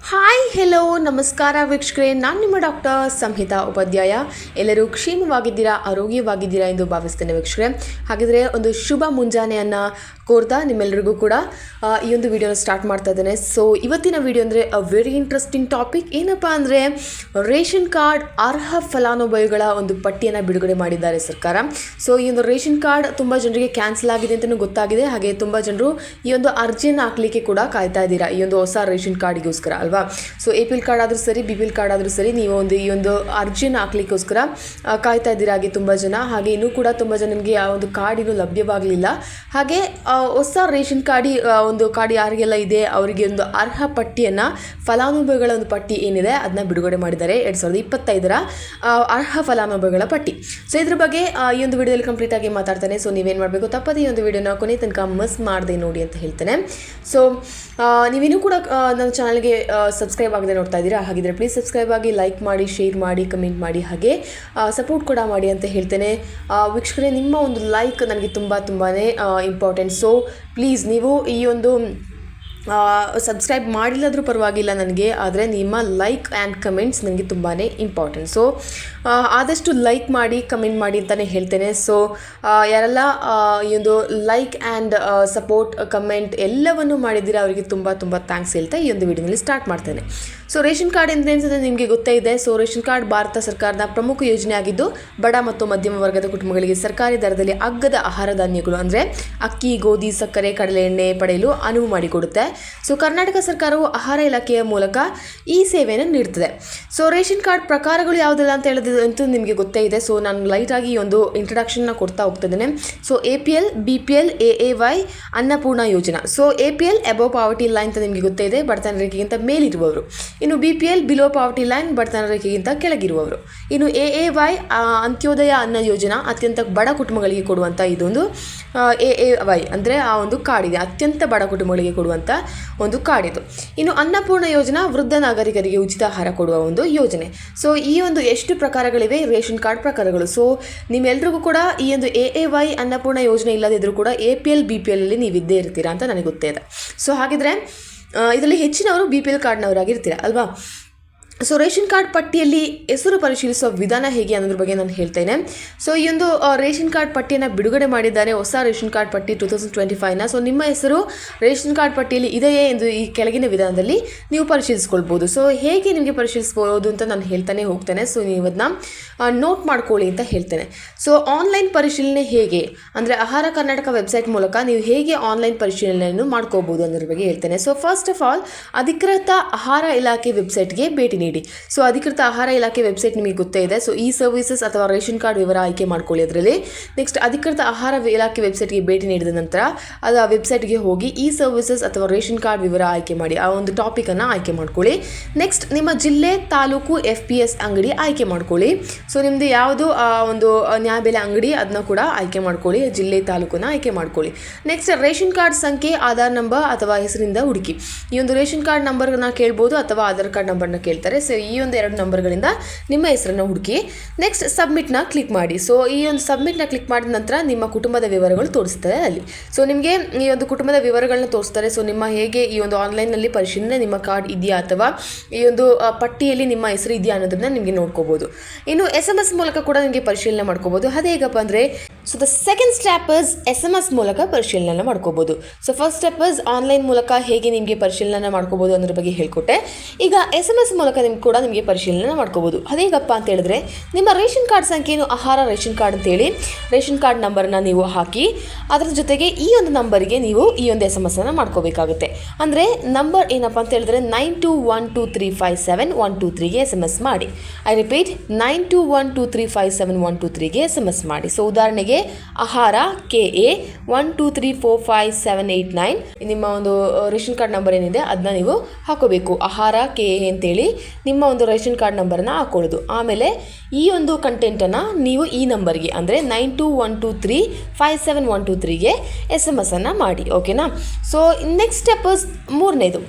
Hi hello ನಮಸ್ಕಾರ ವೀಕ್ಷಕರೇ, ನಾನು ನಿಮ್ಮ ಡಾಕ್ಟರ್ ಸಂಹಿತಾ ಉಪಾಧ್ಯಾಯ. ಎಲ್ಲರೂ ಕ್ಷೇಮವಾಗಿದ್ದೀರಾ, ಆರೋಗ್ಯವಾಗಿದ್ದೀರಾ ಎಂದು ಭಾವಿಸ್ತೇನೆ ವೀಕ್ಷಕರೇ. ಹಾಗಿದ್ರೆ ಒಂದು ಶುಭ ಮುಂಜಾನೆಯನ್ನು ಕೋರ್ತಾ ನಿಮ್ಮೆಲ್ಲರಿಗೂ ಕೂಡ ಈ ಒಂದು ವಿಡಿಯೋನ ಸ್ಟಾರ್ಟ್ ಮಾಡ್ತಾ ಇದ್ದೇನೆ. ಸೊ ಇವತ್ತಿನ ವಿಡಿಯೋ ಅಂದರೆ ವೆರಿ ಇಂಟ್ರೆಸ್ಟಿಂಗ್ ಟಾಪಿಕ್. ಏನಪ್ಪ ಅಂದರೆ ರೇಷನ್ ಕಾರ್ಡ್ ಅರ್ಹ ಫಲಾನುಭವಿಗಳ ಒಂದು ಪಟ್ಟಿಯನ್ನು ಬಿಡುಗಡೆ ಮಾಡಿದ್ದಾರೆ ಸರ್ಕಾರ. ಸೊ ಈ ಒಂದು ರೇಷನ್ ಕಾರ್ಡ್ ತುಂಬ ಜನರಿಗೆ ಕ್ಯಾನ್ಸಲ್ ಆಗಿದೆ ಅಂತಲೂ ಗೊತ್ತಾಗಿದೆ. ಹಾಗೆ ತುಂಬ ಜನರು ಈ ಒಂದು ಅರ್ಜಿಯನ್ನು ಹಾಕಲಿಕ್ಕೆ ಕೂಡ ಕಾಯ್ತಾ ಇದ್ದೀರಾ ಈ ಒಂದು ಹೊಸ ರೇಷನ್ ಕಾರ್ಡ್ಗೋಸ್ಕರ ಅಲ್ವಾ. ಸೊ APL ಕಾರ್ಡ್ ಆದರೂ ಸರಿ, BPL ಕಾರ್ಡ್ ಆದರೂ ಸರಿ, ನೀವು ಈ ಒಂದು ಅರ್ಜಿಯನ್ನು ಹಾಕ್ಲಿಕ್ಕೋಸ್ಕರ ಕಾಯ್ತಾ ಇದ್ದೀರಾ ಹಾಗೆ ತುಂಬ ಜನ. ಹಾಗೆ ಇನ್ನೂ ಕೂಡ ತುಂಬ ಜನ ನಿಮಗೆ ಆ ಒಂದು ಕಾರ್ಡ್ ಇನ್ನೂ ಲಭ್ಯವಾಗಲಿಲ್ಲ. ಹಾಗೆ ಹೊಸ ರೇಷನ್ ಒಂದು ಕಾರ್ಡ್ ಯಾರಿಗೆಲ್ಲ ಇದೆ ಅವರಿಗೆ ಒಂದು ಅರ್ಹ ಪಟ್ಟಿಯನ್ನು, ಫಲಾನುಭವಿಗಳ ಒಂದು ಪಟ್ಟಿ ಏನಿದೆ ಅದನ್ನ ಬಿಡುಗಡೆ ಮಾಡಿದ್ದಾರೆ 2025ರ ಅರ್ಹ ಫಲಾನುಭವಿಗಳ ಪಟ್ಟಿ. ಸೊ ಇದ್ರ ಬಗ್ಗೆ ಈ ಒಂದು ವಿಡಿಯೋದಲ್ಲಿ ಕಂಪ್ಲೀಟ್ ಆಗಿ ಮಾತಾಡ್ತಾನೆ. ಸೊ ನೀವೇನು ಮಾಡಬೇಕು, ತಪ್ಪದೇ ಈ ಒಂದು ವಿಡಿಯೋನ ಕೊನೆ ತನಕ ಮಿಸ್ ಮಾಡದೆ ನೋಡಿ ಅಂತ ಹೇಳ್ತೇನೆ. ಸೊ ನೀವಿನ್ನೂ ಕೂಡ ನನ್ನ ಚಾನಲ್ಗೆ ಸಬ್ಸ್ಕ್ರೈಬ್ ಆಗದೆ ನೋಡ್ತಾ ಇದ್ದೀರಾ, ಹಾಗಿದ್ರೆ ಪ್ಲೀಸ್ ಸಬ್ಸ್ಕ್ರೈಬ್ ಆಗಿ, ಲೈಕ್ ಮಾಡಿ, ಶೇರ್ ಮಾಡಿ, ಕಮೆಂಟ್ ಮಾಡಿ, ಹಾಗೆ ಸಪೋರ್ಟ್ ಕೂಡ ಮಾಡಿ ಅಂತ ಹೇಳ್ತೇನೆ. ವೀಕ್ಷಕರೇ, ನಿಮ್ಮ ಒಂದು ಲೈಕ್ ನನಗೆ ತುಂಬಾ ಇಂಪಾರ್ಟೆಂಟ್. ಸೊ ಪ್ಲೀಸ್ ನೀವು ಈ ಒಂದು ಸಬ್ಸ್ಕ್ರೈಬ್ ಮಾಡಿಲ್ಲದ್ರೂ ಪರವಾಗಿಲ್ಲ ನನಗೆ, ಆದರೆ ನಿಮ್ಮ ಲೈಕ್ ಆ್ಯಂಡ್ ಕಮೆಂಟ್ಸ್ ನನಗೆ ತುಂಬಾ ಇಂಪಾರ್ಟೆಂಟ್. ಸೊ ಆದಷ್ಟು ಲೈಕ್ ಮಾಡಿ, ಕಮೆಂಟ್ ಮಾಡಿ ಅಂತಲೇ ಹೇಳ್ತೇನೆ. ಸೊ ಯಾರೆಲ್ಲ ಈ ಒಂದು ಲೈಕ್ ಆ್ಯಂಡ್ ಸಪೋರ್ಟ್, ಕಮೆಂಟ್ ಎಲ್ಲವನ್ನು ಮಾಡಿದ್ದೀರಾ ಅವರಿಗೆ ತುಂಬ ಥ್ಯಾಂಕ್ಸ್ ಹೇಳ್ತಾ ಈ ಒಂದು ವಿಡಿಯೋನಲ್ಲಿ ಸ್ಟಾರ್ಟ್ ಮಾಡ್ತೇನೆ. ಸೊ ರೇಷನ್ ಕಾರ್ಡ್ ಎಂದರೆ ನಿಮಗೆ ಗೊತ್ತೇ ಇದೆ. ಸೊ ರೇಷನ್ ಕಾರ್ಡ್ ಭಾರತ ಸರ್ಕಾರದ ಪ್ರಮುಖ ಯೋಜನೆ ಆಗಿದ್ದು, ಬಡ ಮತ್ತು ಮಧ್ಯಮ ವರ್ಗದ ಕುಟುಂಬಗಳಿಗೆ ಸರ್ಕಾರಿ ದರದಲ್ಲಿ ಅಗ್ಗದ ಆಹಾರ ಧಾನ್ಯಗಳು ಅಂದರೆ ಅಕ್ಕಿ, ಗೋಧಿ, ಸಕ್ಕರೆ, ಕಡಲೆ ಎಣ್ಣೆ ಪಡೆಯಲು ಅನುವು ಮಾಡಿಕೊಡುತ್ತೆ. ಸೊ ಕರ್ನಾಟಕ ಸರ್ಕಾರವು ಆಹಾರ ಇಲಾಖೆಯ ಮೂಲಕ ಈ ಸೇವೆಯನ್ನು ನೀಡುತ್ತದೆ. ಸೊ ರೇಷನ್ ಕಾರ್ಡ್ ಪ್ರಕಾರಗಳು ಯಾವುದೆಲ್ಲ ಅಂತ ಹೇಳೋದಂತೂ ನಿಮಗೆ ಗೊತ್ತೇ ಇದೆ. ಸೊ ನಾನು ಲೈಟಾಗಿ ಈ ಒಂದು ಇಂಟ್ರಡಕ್ಷನ್ನ ಕೊಡ್ತಾ ಹೋಗ್ತಿದ್ದೇನೆ. So APL, BPL, AAY, Annapurna Yojana. So APL above poverty line ಅಂತ ನಿಮಗೆ ಗೊತ್ತೇ ಇದೆ, ಬಡತನ ರೇಖೆಗಿಂತ ಮೇಲಿರುವವರು. ಇನ್ನು BPL ಬಿಲೋ ಪಾವರ್ಟಿ ಲೈನ್, ಬಡತನ ರೇಖೆಗಿಂತ ಕೆಳಗಿರುವವರು. ಇನ್ನು AAY ಅಂತ್ಯೋದಯ ಅನ್ನ ಯೋಜನಾ, ಅತ್ಯಂತ ಬಡ ಕುಟುಂಬಗಳಿಗೆ ಕೊಡುವಂಥ ಇದೊಂದು AAY ಅಂದರೆ ಆ ಒಂದು ಕಾರ್ಡಿದೆ, ಅತ್ಯಂತ ಬಡ ಕುಟುಂಬಗಳಿಗೆ ಕೊಡುವಂಥ ಒಂದು ಕಾರ್ಡಿದು. ಇನ್ನು ಅನ್ನಪೂರ್ಣ ಯೋಜನಾ, ವೃದ್ಧ ನಾಗರಿಕರಿಗೆ ಉಚಿತ ಆಹಾರ ಕೊಡುವ ಒಂದು ಯೋಜನೆ. ಸೊ ಈ ಒಂದು ಎಷ್ಟು ಪ್ರಕಾರಗಳಿವೆ ರೇಷನ್ ಕಾರ್ಡ್ ಪ್ರಕಾರಗಳು. ಸೊ ನಿಮ್ಮೆಲ್ರಿಗೂ ಕೂಡ ಈ ಒಂದು AAY ಅನ್ನಪೂರ್ಣ ಯೋಜನೆ ಇಲ್ಲದಿದ್ದರೂ ಕೂಡ APL, BPL ಅಲ್ಲಿ ನೀವು ಇದ್ದೇ ಇರ್ತೀರಾ ಅಂತ ನನಗೆ ಗೊತ್ತೇ ಇದೆ. ಸೊ ಹಾಗಿದ್ರೆ ಇದರಲ್ಲಿ ಹೆಚ್ಚಿನವರು BPL ಕಾರ್ಡ್ನವರಾಗಿರ್ತೀರ ಅಲ್ವಾ. ಸೊ ರೇಷನ್ ಕಾರ್ಡ್ ಪಟ್ಟಿಯಲ್ಲಿ ಹೆಸರು ಪರಿಶೀಲಿಸುವ ವಿಧಾನ ಹೇಗೆ ಅನ್ನೋದ್ರ ಬಗ್ಗೆ ನಾನು ಹೇಳ್ತೇನೆ. ಸೊ ಈ ಒಂದು ರೇಷನ್ ಕಾರ್ಡ್ ಪಟ್ಟಿಯನ್ನು ಬಿಡುಗಡೆ ಮಾಡಿದ್ದಾರೆ, ಹೊಸ ರೇಷನ್ ಕಾರ್ಡ್ ಪಟ್ಟಿ 2025ನ. ಸೊ ನಿಮ್ಮ ಹೆಸರು ರೇಷನ್ ಕಾರ್ಡ್ ಪಟ್ಟಿಯಲ್ಲಿ ಇದೆಯೇ ಎಂದು ಈ ಕೆಳಗಿನ ವಿಧಾನದಲ್ಲಿ ನೀವು ಪರಿಶೀಲಿಸ್ಕೊಳ್ಬೋದು. ಸೊ ಹೇಗೆ ನಿಮಗೆ ಪರಿಶೀಲಿಸ್ಬೋದು ಅಂತ ನಾನು ಹೇಳ್ತಾನೆ ಹೋಗ್ತೇನೆ. ಸೊ ನೀವು ಅದನ್ನ ನೋಟ್ ಮಾಡ್ಕೊಳ್ಳಿ ಅಂತ ಹೇಳ್ತೇನೆ. ಸೊ ಆನ್ಲೈನ್ ಪರಿಶೀಲನೆ ಹೇಗೆ ಅಂದರೆ ಆಹಾರ ಕರ್ನಾಟಕ ವೆಬ್ಸೈಟ್ ಮೂಲಕ ನೀವು ಹೇಗೆ ಆನ್ಲೈನ್ ಪರಿಶೀಲನೆಯನ್ನು ಮಾಡ್ಕೋಬೋದು ಅನ್ನೋದ್ರ ಬಗ್ಗೆ ಹೇಳ್ತೇನೆ. ಸೊ ಫಸ್ಟ್ ಆಫ್ ಆಲ್ ಅಧಿಕೃತ ಆಹಾರ ಇಲಾಖೆ ವೆಬ್ಸೈಟ್ಗೆ ಭೇಟಿ ನೀಡಿ. ಸೊ ಅಧಿಕೃತ ಆಹಾರ ಇಲಾಖೆ ವೆಬ್ಸೈಟ್ ನಿಮಗೆ ಗೊತ್ತೇ ಇದೆ. ಸೊ ಈ ಸರ್ವಿಸಸ್ ಅಥವಾ ರೇಷನ್ ಕಾರ್ಡ್ ವಿವರ ಆಯ್ಕೆ ಮಾಡ್ಕೊಳ್ಳಿ ಅದರಲ್ಲಿ. ನೆಕ್ಸ್ಟ್ ಅಧಿಕೃತ ಆಹಾರ ಇಲಾಖೆ ವೆಬ್ಸೈಟ್ಗೆ ಭೇಟಿ ನೀಡಿದ ನಂತರ ಅದು ಆ ವೆಬ್ಸೈಟ್ಗೆ ಹೋಗಿ ಈ ಸರ್ವಿಸಸ್ ಅಥವಾ ರೇಷನ್ ಕಾರ್ಡ್ ವಿವರ ಆಯ್ಕೆ ಮಾಡಿ ಆ ಒಂದು ಟಾಪಿಕನ್ನು ಆಯ್ಕೆ ಮಾಡ್ಕೊಳ್ಳಿ. ನೆಕ್ಸ್ಟ್ ನಿಮ್ಮ ಜಿಲ್ಲೆ, ತಾಲೂಕು, FPS ಅಂಗಡಿ ಆಯ್ಕೆ ಮಾಡ್ಕೊಳ್ಳಿ. ಸೊ ನಿಮ್ಮದು ಯಾವುದು ಒಂದು ನ್ಯಾಯಬೆಲೆ ಅಂಗಡಿ ಅದನ್ನ ಕೂಡ ಆಯ್ಕೆ ಮಾಡ್ಕೊಳ್ಳಿ, ಜಿಲ್ಲೆ, ತಾಲೂಕನ್ನ ಆಯ್ಕೆ ಮಾಡ್ಕೊಳ್ಳಿ. ನೆಕ್ಸ್ಟ್ ರೇಷನ್ ಕಾರ್ಡ್ ಸಂಖ್ಯೆ, ಆಧಾರ್ ನಂಬರ್ ಅಥವಾ ಹೆಸರಿಂದ ಹುಡುಕಿ. ಈ ಒಂದು ರೇಷನ್ ಕಾರ್ಡ್ ನಂಬರ್ನ ಕೇಳ್ಬೋದು ಅಥವಾ ಆಧಾರ್ ಕಾರ್ಡ್ ನಂಬರ್ನ ಕೇಳ್ತಾರೆ. ಸೊ ಈ ಒಂದು 2 ನಂಬರ್ಗಳಿಂದ ನಿಮ್ಮ ಹೆಸರನ್ನು ಹುಡುಕಿ. ನೆಕ್ಸ್ಟ್ ಸಬ್ಮಿಟ್ನ ಕ್ಲಿಕ್ ಮಾಡಿ. ಸೊ ಈ ಒಂದು ಸಬ್ಮಿಟ್ನ ಕ್ಲಿಕ್ ಮಾಡಿದ ನಂತರ ನಿಮ್ಮ ಕುಟುಂಬದ ವಿವರಗಳು ತೋರಿಸ್ತಾರೆ ಅಲ್ಲಿ. ಸೊ ನಿಮಗೆ ಈ ಒಂದು ಕುಟುಂಬದ ವಿವರಗಳನ್ನ ತೋರಿಸ್ತಾರೆ. ಸೊ ನಿಮ್ಮ ಹೇಗೆ ಈ ಒಂದು ಆನ್ಲೈನ್ನಲ್ಲಿ ಪರಿಶೀಲನೆ ನಿಮ್ಮ ಕಾರ್ಡ್ ಇದೆಯಾ ಅಥವಾ ಈ ಒಂದು ಪಟ್ಟಿಯಲ್ಲಿ ನಿಮ್ಮ ಹೆಸರು ಇದೆಯಾ ಅನ್ನೋದನ್ನ ನಿಮಗೆ ನೋಡ್ಕೋಬೋದು. ಇನ್ನು SMS ಮೂಲಕ ಕೂಡ ನಿಮಗೆ ಪರಿಶೀಲನೆ ಮಾಡ್ಕೋಬೋದು. ಅದು ಹೇಗಪ್ಪ ಅಂದರೆ, so the second step is SMS ಮೂಲಕ ಪರಿಶೀಲನೆ ಮಾಡ್ಕೋಬೋದು. So first step is online ಮೂಲಕ ಹೇಗೆ ನಿಮಗೆ ಪರಿಶೀಲನೆ ಮಾಡ್ಕೋಬೋದು ಅನ್ನೋದ್ರ ಬಗ್ಗೆ ಹೇಳ್ಕೊಟ್ಟೆ. ಈಗ SMS ಮೂಲಕ ಕೂಡ ನಿಮಗೆ ಪರಿಶೀಲನೆ ಮಾಡ್ಕೋಬೋದು. ಅದೇಗಪ್ಪ ಅಂತ ಹೇಳಿದ್ರೆ, ನಿಮ್ಮ ರೇಷನ್ ಕಾರ್ಡ್ ಸಂಖ್ಯೆಯನ್ನು ಆಹಾರ ರೇಷನ್ ಕಾರ್ಡ್ ಅಂತೇಳಿ ರೇಷನ್ ಕಾರ್ಡ್ ನಂಬರ್ನ ನೀವು ಹಾಕಿ, ಅದರ ಜೊತೆಗೆ ಈ ಒಂದು ನಂಬರ್ಗೆ ನೀವು ಈ ಒಂದು SMS ಅನ್ನು ಮಾಡ್ಕೋಬೇಕಾಗುತ್ತೆ. ಅಂದರೆ ನಂಬರ್ ಏನಪ್ಪ ಅಂತ ಹೇಳಿದ್ರೆ 9212357123ಗೆ SMS ಮಾಡಿ. ಐ ರಿಪೀಟ್, 9212357123ಗೆ SMS ಮಾಡಿ. ಸೊ ಉದಾಹರಣೆಗೆ ಆಹಾರ KA 1234579 ನಿಮ್ಮ ಒಂದು ರೇಷನ್ ಕಾರ್ಡ್ ನಂಬರ್ ಏನಿದೆ ಅದನ್ನ ನೀವು ಹಾಕೋಬೇಕು. ಆಹಾರ KA ಅಂತೇಳಿ ನಿಮ್ಮ ಒಂದು ರೇಷನ್ ಕಾರ್ಡ್ ನಂಬರನ್ನು ಹಾಕೊಳ್ಳೋದು. ಆಮೇಲೆ ಈ ಒಂದು ಕಂಟೆಂಟನ್ನು ನೀವು ಈ ನಂಬರ್ಗೆ ಅಂದರೆ 9212357123ಗೆ SMS ಅನ್ನು ಮಾಡಿ. ಓಕೆನಾ. ಸೊ ನೆಕ್ಸ್ಟ್ ಸ್ಟೆಪ್ ಮೂರನೇದು,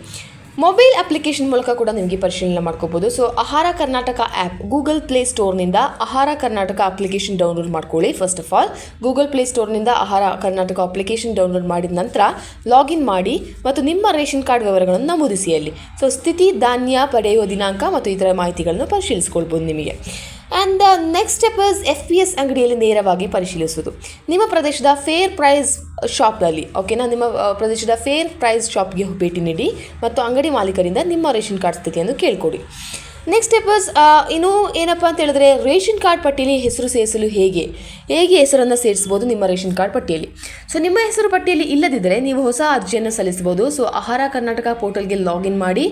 ಮೊಬೈಲ್ ಅಪ್ಲಿಕೇಶನ್ ಮೂಲಕ ಕೂಡ ನಿಮಗೆ ಪರಿಶೀಲನೆ ಮಾಡ್ಕೋಬೋದು. So Ahara Karnataka app Google play ಸ್ಟೋರ್ನಿಂದ ಆಹಾರ ಕರ್ನಾಟಕ ಅಪ್ಲಿಕೇಶನ್ ಡೌನ್ಲೋಡ್ ಮಾಡ್ಕೊಳ್ಳಿ. First of all Google play ಸ್ಟೋರ್ನಿಂದ ಆಹಾರ ಕರ್ನಾಟಕ ಅಪ್ಲಿಕೇಶನ್ ಡೌನ್ಲೋಡ್ ಮಾಡಿದ ನಂತರ ಲಾಗಿನ್ ಮಾಡಿ ಮತ್ತು ನಿಮ್ಮ ರೇಷನ್ ಕಾರ್ಡ್ ವಿವರಗಳನ್ನು ನಮೂದಿಸಿ ಅಲ್ಲಿ. ಸೊ ಸ್ಥಿತಿ, ಧಾನ್ಯ ಪಡೆಯುವ ದಿನಾಂಕ ಮತ್ತು ಇತರ ಮಾಹಿತಿಗಳನ್ನು ಪರಿಶೀಲಿಸ್ಕೊಳ್ಬೋದು ನಿಮಗೆ. And next step is FPS ಅಂಗಡಿಯಲ್ಲಿ ನೇರವಾಗಿ ಪರಿಶೀಲಿಸುವುದು. ನಿಮ್ಮ ಪ್ರದೇಶದ ಫೇರ್ ಪ್ರೈಸ್ ಶಾಪ್ನಲ್ಲಿ, ಓಕೆನಾ, ನಿಮ್ಮ ಪ್ರದೇಶದ ಫೇರ್ ಪ್ರೈಸ್ ಶಾಪ್ಗೆ ಭೇಟಿ ನೀಡಿ ಮತ್ತು ಅಂಗಡಿ ಮಾಲೀಕರಿಂದ ನಿಮ್ಮ ರೇಷನ್ ಕಾರ್ಡ್ ಸ್ಥಿತಿಯನ್ನು ಕೇಳಿಕೊಡಿ. ನೆಕ್ಸ್ಟ್ ಸ್ಟೆಪ್ ಇಸ್ ಇನ್ನು ಏನಪ್ಪ ಅಂತ ಹೇಳಿದ್ರೆ, ರೇಷನ್ ಕಾರ್ಡ್ ಪಟ್ಟಿಯಲ್ಲಿ ಹೆಸರು ಸೇರಿಸಲು ಹೇಗೆ ಹೆಸರನ್ನು ಸೇರಿಸ್ಬೋದು ನಿಮ್ಮ ರೇಷನ್ ಕಾರ್ಡ್ ಪಟ್ಟಿಯಲ್ಲಿ. ಸೊ ನಿಮ್ಮ ಹೆಸರು ಪಟ್ಟಿಯಲ್ಲಿ ಇಲ್ಲದಿದ್ದರೆ ನೀವು ಹೊಸ ಅರ್ಜಿಯನ್ನು ಸಲ್ಲಿಸ್ಬೋದು. ಸೊ ಆಹಾರ ಕರ್ನಾಟಕ ಪೋರ್ಟಲ್ಗೆ ಲಾಗಿನ್ ಮಾಡಿ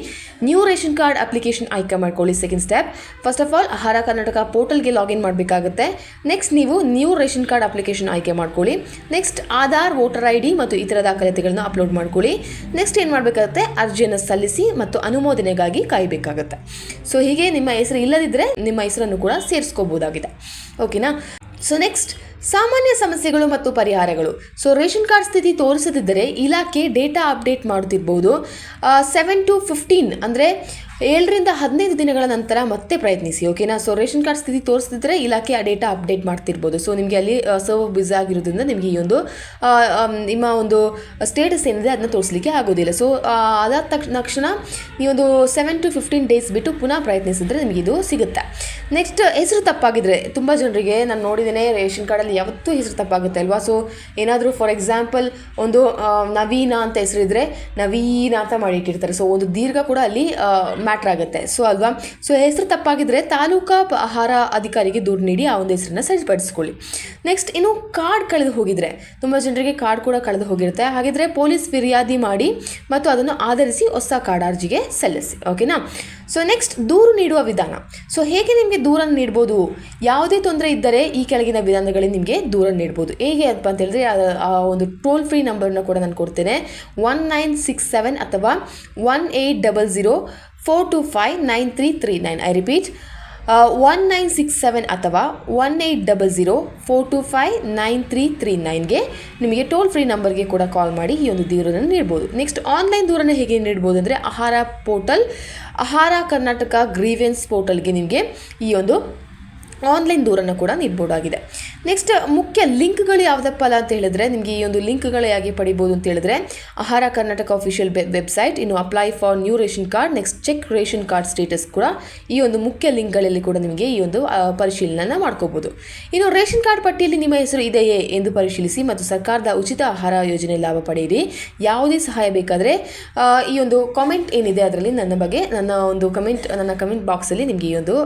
ನ್ಯೂ ರೇಷನ್ ಕಾರ್ಡ್ ಅಪ್ಲಿಕೇಶನ್ ಆಯ್ಕೆ ಮಾಡ್ಕೊಳ್ಳಿ. Second step, first of all ಆಹಾರ ಕರ್ನಾಟಕ ಪೋರ್ಟಲ್ಗೆ ಲಾಗಿನ್ ಮಾಡಬೇಕಾಗುತ್ತೆ. ನೆಕ್ಸ್ಟ್ ನೀವು ನ್ಯೂ ರೇಷನ್ ಕಾರ್ಡ್ ಅಪ್ಲಿಕೇಶನ್ ಆಯ್ಕೆ ಮಾಡ್ಕೊಳ್ಳಿ. ನೆಕ್ಸ್ಟ್ ಆಧಾರ್, ವೋಟರ್ ID ಮತ್ತು ಇತರ ದಾಖಲಾತಿಗಳನ್ನು ಅಪ್ಲೋಡ್ ಮಾಡ್ಕೊಳ್ಳಿ. ನೆಕ್ಸ್ಟ್ ಏನು ಮಾಡಬೇಕಾಗುತ್ತೆ, ಅರ್ಜಿಯನ್ನು ಸಲ್ಲಿಸಿ ಮತ್ತು ಅನುಮೋದನೆಗಾಗಿ ಕಾಯಬೇಕಾಗುತ್ತೆ. ಸೊ ಹೀಗೆ ನಿಮ್ಮ ಹೆಸರು ಇಲ್ಲದಿದ್ದರೆ ನಿಮ್ಮ ಹೆಸರನ್ನು ಕೂಡ ಸೇರಿಸ್ಕೋಬಹುದಾಗಿದೆ. ಓಕೆನಾ. ಸೊ ನೆಕ್ಸ್ಟ್, ಸಾಮಾನ್ಯ ಸಮಸ್ಯೆಗಳು ಮತ್ತು ಪರಿಹಾರಗಳು. ಸೊ ರೇಷನ್ ಕಾರ್ಡ್ ಸ್ಥಿತಿ ತೋರಿಸದಿದ್ದರೆ ಇಲಾಖೆ ಡೇಟಾ ಅಪ್ಡೇಟ್ ಮಾಡುತ್ತಿರ್ಬೋದು. 7 to 15 ಅಂದರೆ 7 ರಿಂದ 15 ದಿನಗಳ ನಂತರ ಮತ್ತೆ ಪ್ರಯತ್ನಿಸಿ. ಓಕೆನಾ. ಸೊ ರೇಷನ್ ಕಾರ್ಡ್ ಸ್ಥಿತಿ ತೋರಿಸ್ತಿದ್ರೆ ಇಲಾಖೆ ಆ ಡೇಟಾ ಅಪ್ಡೇಟ್ ಮಾಡ್ತಿರ್ಬೋದು. ಸೊ ನಿಮಗೆ ಅಲ್ಲಿ ಸರ್ವ್ ಬಿಸಿ ಆಗಿರೋದ್ರಿಂದ ನಿಮಗೆ ಈ ಒಂದು ನಿಮ್ಮ ಒಂದು ಸ್ಟೇಟಸ್ ಏನಿದೆ ಅದನ್ನ ತೋರಿಸಲಿಕ್ಕೆ ಆಗೋದಿಲ್ಲ. ಸೊ ಅದಾದ ತಕ್ಷಣ ನೀವೊಂದು 7 to 15 ಡೇಸ್ ಬಿಟ್ಟು ಪುನಃ ಪ್ರಯತ್ನಿಸಿದ್ರೆ ನಿಮಗೆ ಇದು ಸಿಗುತ್ತೆ. ನೆಕ್ಸ್ಟ್, ಹೆಸರು ತಪ್ಪಾಗಿದ್ರೆ ತುಂಬ ಜನರಿಗೆ ನಾನು ನೋಡಿದ್ದೇನೆ, ರೇಷನ್ ಕಾರ್ಡಲ್ಲಿ ಯಾವತ್ತೂ ಹೆಸರು ತಪ್ಪಾಗುತ್ತೆ ಅಲ್ವಾ. ಸೊ ಏನಾದರೂ ಫಾರ್ ಎಕ್ಸಾಂಪಲ್ ಒಂದು ನವೀನ ಅಂತ ಹೆಸರಿದ್ರೆ ನವೀನ ಅಂತ ಮಾಡಿಟ್ಟಿರ್ತಾರೆ. ಸೊ ಒಂದು ದೀರ್ಘ ಕೂಡ ಅಲ್ಲಿ ಮ್ಯಾಟ್ರ್ ಆಗುತ್ತೆ. ಸೊ ಅಲ್ವಾ. ಸೊ ಹೆಸರು ತಪ್ಪಾಗಿದ್ರೆ ತಾಲೂಕಾ ಆಹಾರ ಅಧಿಕಾರಿಗೆ ದೂರು ನೀಡಿ ಆ ಒಂದು ಹೆಸರನ್ನು ಸರಿಪಡಿಸ್ಕೊಳ್ಳಿ. ನೆಕ್ಸ್ಟ್, ಇನ್ನು ಕಾರ್ಡ್ ಕಳೆದು ಹೋಗಿದ್ರೆ, ತುಂಬ ಜನರಿಗೆ ಕಾರ್ಡ್ ಕೂಡ ಕಳೆದು ಹೋಗಿರುತ್ತೆ. ಹಾಗಿದ್ರೆ ಪೊಲೀಸ್ ಫಿರ್ಯಾದಿ ಮಾಡಿ ಮತ್ತು ಅದನ್ನು ಆಧರಿಸಿ ಹೊಸ ಕಾರ್ಡ್ ಅರ್ಜಿಗೆ ಸಲ್ಲಿಸಿ. ಓಕೆನಾ. ಸೊ ನೆಕ್ಸ್ಟ್, ದೂರು ನೀಡುವ ವಿಧಾನ. ಸೊ ಹೇಗೆ ನಿಮಗೆ ದೂರನ್ನು ನೀಡ್ಬೋದು, ಯಾವುದೇ ತೊಂದರೆ ಇದ್ದರೆ ಈ ಕೆಳಗಿನ ವಿಧಾನಗಳಲ್ಲಿ ನಿಮಗೆ ದೂರ ನೀಡ್ಬೋದು. ಹೇಗೆ ಅಂತ ಹೇಳಿದ್ರೆ ಆ ಒಂದು ಟೋಲ್ ಫ್ರೀ ನಂಬರ್ನ ಕೂಡ ನಾನು ಕೊಡ್ತೇನೆ. 1967 ಅಥವಾ 1800-425-9339. ಐ ರಿಪೀಟ್, 1967 ಅಥವಾ 1800-425-9339ಗೆ ನಿಮಗೆ ಟೋಲ್ ಫ್ರೀ ನಂಬರ್ಗೆ ಕೂಡ ಕಾಲ್ ಮಾಡಿ ಈ ಒಂದು ದೂರನ್ನು ನೀಡ್ಬೋದು. ನೆಕ್ಸ್ಟ್, ಆನ್ಲೈನ್ ದೂರನ್ನು ಹೇಗೆ ನೀಡ್ಬೋದು ಅಂದರೆ ಆಹಾರ ಕರ್ನಾಟಕ ಗ್ರೀವೆನ್ಸ್ ಪೋರ್ಟಲ್ಗೆ ನಿಮಗೆ ಈ ಒಂದು ಆನ್ಲೈನ್ ದೂರನ್ನು ಕೂಡ ನೀಡಬಹುದಾಗಿದೆ. ನೆಕ್ಸ್ಟ್, ಮುಖ್ಯ ಲಿಂಕ್ಗಳು ಯಾವುದಪ್ಪ ಅಂತ ಹೇಳಿದ್ರೆ, ನಿಮಗೆ ಈ ಒಂದು ಲಿಂಕ್ಗಳು ಹೇಗೆ ಪಡಿಬೋದು ಅಂತ ಹೇಳಿದ್ರೆ, ಆಹಾರ ಕರ್ನಾಟಕ ಅಫಿಷಿಯಲ್ ವೆಬ್ಸೈಟ್, ಇನ್ನು apply for new ration card, next check ration card status ಕೂಡ ಈ ಒಂದು ಮುಖ್ಯ ಲಿಂಕ್ಗಳಲ್ಲಿ ಕೂಡ ನಿಮಗೆ ಈ ಒಂದು ಪರಿಶೀಲನೆ ಮಾಡ್ಕೋಬೋದು. ಇನ್ನು ರೇಷನ್ ಕಾರ್ಡ್ ಪಟ್ಟಿಯಲ್ಲಿ ನಿಮ್ಮ ಹೆಸರು ಇದೆಯೇ ಎಂದು ಪರಿಶೀಲಿಸಿ ಮತ್ತು ಸರ್ಕಾರದ ಉಚಿತ ಆಹಾರ ಯೋಜನೆ ಲಾಭ ಪಡೆಯಿರಿ. ಯಾವುದೇ ಸಹಾಯ ಬೇಕಾದರೆ ಈ ಒಂದು ಕಾಮೆಂಟ್ ಏನಿದೆ ಅದರಲ್ಲಿ ನನ್ನ ಕಮೆಂಟ್ ಬಾಕ್ಸಲ್ಲಿ ನಿಮಗೆ ಈ ಒಂದು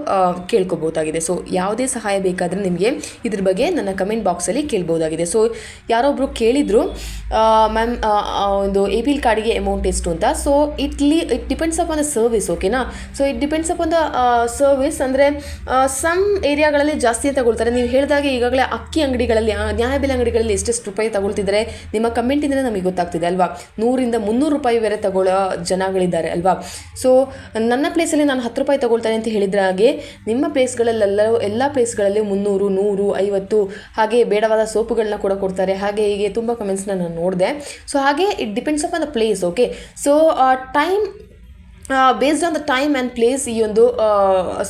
ಕೇಳ್ಕೋಬಹುದಾಗಿದೆ. ಸೊ ಯಾವುದೇ ಸಹಾಯ ಬೇಕಾದರೆ ನಿಮಗೆ ಇದ್ರ ಬಗ್ಗೆ ನನ್ನ ಕಮೆಂಟ್ ಬಾಕ್ಸಲ್ಲಿ ಕೇಳ್ಬೋದಾಗಿದೆ. ಸೊ ಯಾರೊಬ್ಬರು ಕೇಳಿದರು, ಮ್ಯಾಮ್ ಒಂದು APL ಕಾರ್ಡಿಗೆ ಅಮೌಂಟ್ ಎಷ್ಟು ಅಂತ. So it depends upon the service. ಓಕೆನಾ. So it depends upon the service ಅಂದರೆ ಸಮ್ ಏರಿಯಾಗಳಲ್ಲಿ ಜಾಸ್ತಿ ತಗೊಳ್ತಾರೆ. ನೀವು ಹೇಳಿದಾಗೆ ಈಗಾಗಲೇ ಅಕ್ಕಿ ಅಂಗಡಿಗಳಲ್ಲಿ, ನ್ಯಾಯಬೆಲೆ ಅಂಗಡಿಗಳಲ್ಲಿ ಎಷ್ಟೆಷ್ಟು ರೂಪಾಯಿ ತಗೊಳ್ತಿದ್ದಾರೆ ನಿಮ್ಮ ಕಮೆಂಟಿಂದಲೇ ನಮಗೆ ಗೊತ್ತಾಗ್ತಿದೆ ಅಲ್ವಾ. 100-300 ರೂಪಾಯಿ ಬೇರೆ ತಗೊಳ್ಳೋ ಜನಗಳಿದ್ದಾರೆ ಅಲ್ವಾ. ಸೊ ನನ್ನ ಪ್ಲೇಸಲ್ಲಿ ನಾನು 10 ರೂಪಾಯಿ ತಗೊಳ್ತೇನೆ ಅಂತ ಹೇಳಿದ್ರೆ, ಹಾಗೆ ನಿಮ್ಮ ಎಲ್ಲ ಪ್ಲೇಸ್ಗಳಲ್ಲಿ 300, 100, 50 ಹಾಗೆ ಬೇಡವಾದ ಸೋಪುಗಳನ್ನ ಕೂಡ ಕೊಡ್ತಾರೆ. ಹಾಗೆ ಹೀಗೆ ತುಂಬ ಕಮೆಂಟ್ಸ್ನ ನಾನು ನೋಡಿದೆ. ಸೊ ಹಾಗೆ it depends upon the place. Okay. So time based on the time and place ಈ ಒಂದು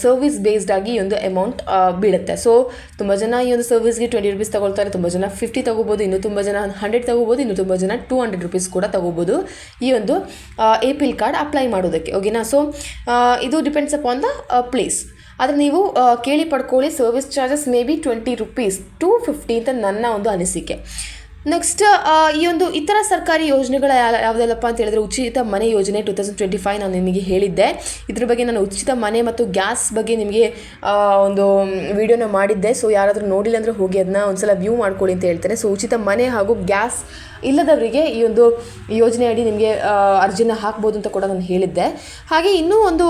ಸರ್ವಿಸ್ ಬೇಸ್ಡ್ ಆಗಿ ಈ ಒಂದು ಅಮೌಂಟ್ ಬೀಳುತ್ತೆ. ಸೊ ತುಂಬ ಜನ ಈ ಒಂದು ಸರ್ವಿಸ್ಗೆ 20 ರೂಪೀಸ್ ತಗೊಳ್ತಾರೆ, ತುಂಬ ಜನ 50 ತಗೋಬೋದು, ಇನ್ನು ತುಂಬ ಜನ 100 ತಗೋಬೋದು, ಇನ್ನು ತುಂಬ ಜನ 200 ರೂಪೀಸ್ ಕೂಡ ತಗೋಬೋದು ಈ ಒಂದು APL ಕಾರ್ಡ್ ಅಪ್ಲೈ ಮಾಡೋದಕ್ಕೆ. ಓಕೆನಾ. ಸೊ ಇದು ಡಿಪೆಂಡ್ಸ್ ಅಪಾನ್ ದ ಪ್ಲೇಸ್. ಆದರೆ ನೀವು ಕೇಳಿ ಪಡ್ಕೊಳ್ಳಿ. Service charges may be 20 rupees to 50 ಅಂತ ನನ್ನ ಒಂದು ಅನಿಸಿಕೆ. ನೆಕ್ಸ್ಟ್, ಈ ಒಂದು ಇತರ ಸರ್ಕಾರಿ ಯೋಜನೆಗಳು ಯಾವುದೆಲ್ಲಪ್ಪ ಅಂತ ಹೇಳಿದ್ರೆ, ಉಚಿತ ಮನೆ ಯೋಜನೆ 2025 ನಾನು ನಿಮಗೆ ಹೇಳಿದ್ದೆ. ಇದ್ರ ಬಗ್ಗೆ ನಾನು ಉಚಿತ ಮನೆ ಮತ್ತು ಗ್ಯಾಸ್ ಬಗ್ಗೆ ನಿಮಗೆ ಒಂದು ವಿಡಿಯೋನ ಮಾಡಿದ್ದೆ. ಸೊ ಯಾರಾದರೂ ನೋಡಿಲ್ಲ ಅಂದರೆ ಹೋಗಿ ಅದನ್ನ ಒಂದ್ಸಲ ವ್ಯೂ ಮಾಡ್ಕೊಳ್ಳಿ ಅಂತ ಹೇಳ್ತೇನೆ. ಸೊ ಉಚಿತ ಮನೆ ಹಾಗೂ ಗ್ಯಾಸ್ ಇಲ್ಲದವರಿಗೆ ಈ ಒಂದು ಯೋಜನೆ ಅಡಿ ನಿಮಗೆ ಅರ್ಜಿನ ಹಾಕ್ಬೋದು ಅಂತ ಕೂಡ ನಾನು ಹೇಳಿದ್ದೆ. ಹಾಗೆ ಇನ್ನೂ ಒಂದು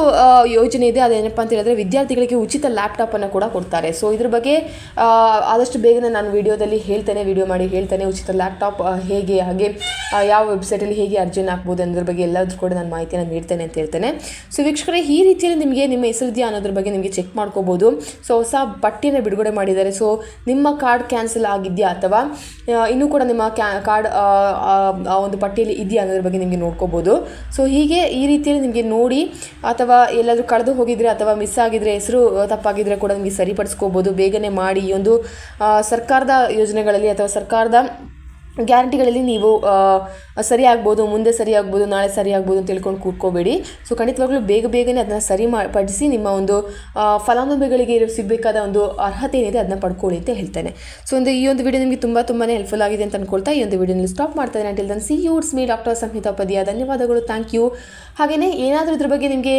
ಯೋಜನೆ ಇದೆ, ಅದೇನಪ್ಪ ಅಂತ ಹೇಳಿದ್ರೆ ವಿದ್ಯಾರ್ಥಿಗಳಿಗೆ ಉಚಿತ ಲ್ಯಾಪ್ಟಾಪನ್ನು ಕೂಡ ಕೊಡ್ತಾರೆ. ಸೊ ಇದ್ರ ಬಗ್ಗೆ ಆದಷ್ಟು ಬೇಗನೆ ನಾನು ವಿಡಿಯೋ ಮಾಡಿ ಹೇಳ್ತೇನೆ. ಉಚಿತ ಲ್ಯಾಪ್ಟಾಪ್ ಹೇಗೆ, ಹಾಗೆ ಯಾವ ವೆಬ್ಸೈಟಲ್ಲಿ ಹೇಗೆ ಅರ್ಜಿನ ಹಾಕ್ಬೋದು ಅನ್ನೋದ್ರ ಬಗ್ಗೆ ಎಲ್ಲಾದ್ರೂ ಕೂಡ ನಾನು ಮಾಹಿತಿಯನ್ನು ನೀಡ್ತೇನೆ ಅಂತ ಹೇಳ್ತೇನೆ. ಸೊ ವೀಕ್ಷಕರೇ, ಈ ರೀತಿಯಲ್ಲಿ ನಿಮಗೆ ನಿಮ್ಮ ಹೆಸರಿದೆಯಾ ಅನ್ನೋದ್ರ ಬಗ್ಗೆ ನಿಮಗೆ ಚೆಕ್ ಮಾಡ್ಕೋಬೋದು. ಸೊ ಹೊಸ ಪಟ್ಟಿಯನ್ನು ಬಿಡುಗಡೆ ಮಾಡಿದ್ದಾರೆ. ಸೊ ನಿಮ್ಮ ಕಾರ್ಡ್ ಕ್ಯಾನ್ಸಲ್ ಆಗಿದೆಯಾ ಅಥವಾ ಇನ್ನೂ ಕೂಡ ನಿಮ್ಮ ಕಾರ್ಡ್ ಆ ಒಂದು ಪಟ್ಟಿಯಲ್ಲಿ ಇದೆಯಾ ಅನ್ನೋದ್ರ ಬಗ್ಗೆ ನಿಮಗೆ ನೋಡ್ಕೋಬೋದು. ಸೊ ಹೀಗೆ ಈ ರೀತಿಯಲ್ಲಿ ನಿಮಗೆ ನೋಡಿ, ಅಥವಾ ಎಲ್ಲಾದರೂ ಕಳೆದು ಹೋಗಿದ್ರೆ ಅಥವಾ ಮಿಸ್ ಆಗಿದ್ರೆ, ಹೆಸರು ತಪ್ಪಾಗಿದ್ರೆ ಕೂಡ ನಿಮಗೆ ಸರಿಪಡಿಸ್ಕೋಬೋದು. ಬೇಗನೆ ಮಾಡಿ. ಈ ಒಂದು ಸರ್ಕಾರದ ಯೋಜನೆಗಳಲ್ಲಿ ಅಥವಾ ಸರ್ಕಾರದ ಗ್ಯಾರಂಟಿಗಳಲ್ಲಿ ನೀವು ಸರಿ ಆಗ್ಬೋದು, ಮುಂದೆ ಸರಿ ಆಗ್ಬೋದು, ನಾಳೆ ಸರಿ ಆಗ್ಬೋದು ಅಂತ ತಿಳ್ಕೊಂಡು ಕೂತ್ಕೋಬೇಡಿ. ಸೊ ಖಂಡಿತವಾಗ್ಲೂ ಬೇಗನೆ ಅದನ್ನು ಪಡಿಸಿ ನಿಮ್ಮ ಒಂದು ಫಲಾನುಭವಿಗಳಿಗೆ ಸಿಗಬೇಕಾದ ಒಂದು ಅರ್ಹತೆ ಏನಿದೆ ಅದನ್ನ ಪಡ್ಕೊಳ್ಳಿ ಅಂತ ಹೇಳ್ತೇನೆ. ಸೊ ಈ ಒಂದು ವಿಡಿಯೋ ನಿಮಗೆ ತುಂಬಾ ಹೆಲ್ಪ್ಫುಲ್ ಆಗಿದೆ ಅಂತ ಅನ್ಕೊಳ್ತಾ ಈ ಒಂದು ವಿಡಿಯೋನಲ್ಲಿ ಸ್ಟಾಪ್ ಮಾಡ್ತಾ ಇದ್ದೇನೆ. Until then see you, it's me doctor Samhita Upadhyaya. ಧನ್ಯವಾದಗಳು, ಥ್ಯಾಂಕ್ ಯು. ಹಾಗೆಯೇ ಏನಾದರೂ ಇದ್ರ ಬಗ್ಗೆ ನಿಮಗೆ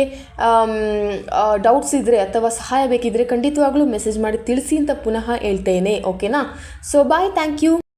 ಡೌಟ್ಸ್ ಇದ್ದರೆ ಅಥವಾ ಸಹಾಯ ಬೇಕಿದ್ದರೆ ಖಂಡಿತವಾಗ್ಲೂ ಮೆಸೇಜ್ ಮಾಡಿ ತಿಳಿಸಿ ಅಂತ ಪುನಃ ಹೇಳ್ತೇನೆ. ಓಕೆನಾ? So bye, thank you.